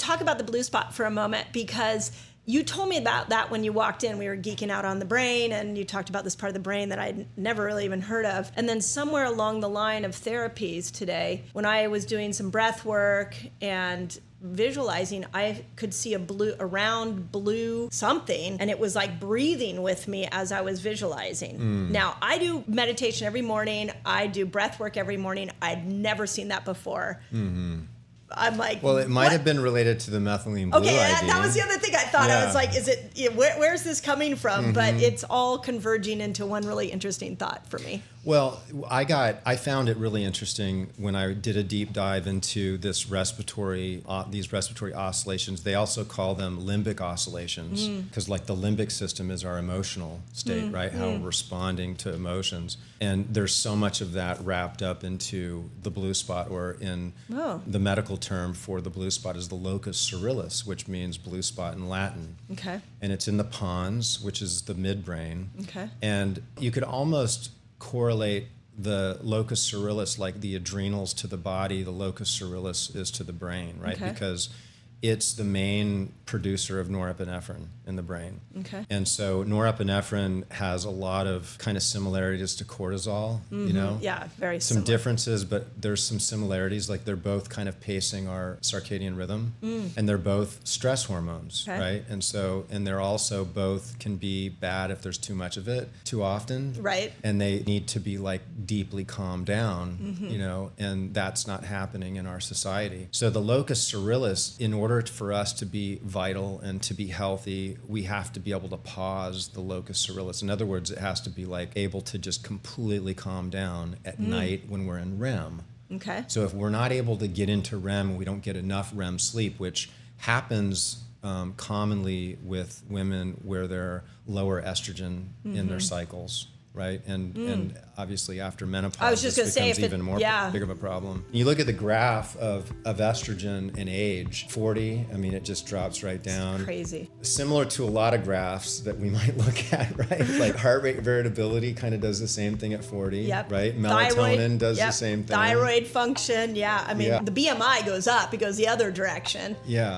talk about the blue spot for a moment, because you told me about that when you walked in. We were geeking out on the brain, and you talked about this part of the brain that I'd never really even heard of. And then somewhere along the line of therapies today, when I was doing some breath work and visualizing, I could see a round blue something, and it was like breathing with me as I was visualizing. Now, I do meditation every morning. I do breath work every morning. I'd never seen that before. I'm like, well, it might what? have been related to the methylene blue Okay, ID. that was the other thing I thought. Yeah. I was like, is it, where's this coming from? But it's all converging into one really interesting thought for me. Well, I found it really interesting when I did a deep dive into this these respiratory oscillations. They also call them limbic oscillations, because like the limbic system is our emotional state, right? How we're responding to emotions. And there's so much of that wrapped up into the blue spot, or in the medical term for the blue spot is the locus coeruleus, which means blue spot in Latin. Okay. And it's in the pons, which is the midbrain. Okay. And you could almost correlate the locus coeruleus, like the adrenals to the body, the locus coeruleus is to the brain, right? Okay. Because it's the main producer of norepinephrine in the brain. Okay. And so norepinephrine has a lot of kind of similarities to cortisol, you know? Yeah, very Some similar. differences, but there's some similarities. Like they're both kind of pacing our circadian rhythm, and they're both stress hormones, Okay. right? And so, and they're also both can be bad if there's too much of it too often. Right. And they need to be like deeply calmed down, you know, and that's not happening in our society. So the locus coeruleus, in order for us to be vital and to be healthy, we have to be able to pause the locus coeruleus. In other words, it has to be like able to just completely calm down at night when we're in REM. Okay. So if we're not able to get into REM, we don't get enough REM sleep, which happens commonly with women where they're lower estrogen in their cycles, right? And obviously after menopause, I was just this gonna say, becomes even more big of a problem. You look at the graph of estrogen and age, 40, I mean, it just drops right down. Crazy. Similar to a lot of graphs that we might look at, right? Like heart rate variability kind of does the same thing at 40, Yep. right? Melatonin does the same thing. Thyroid function, yeah. I mean, the BMI goes up, it goes the other direction. Yeah.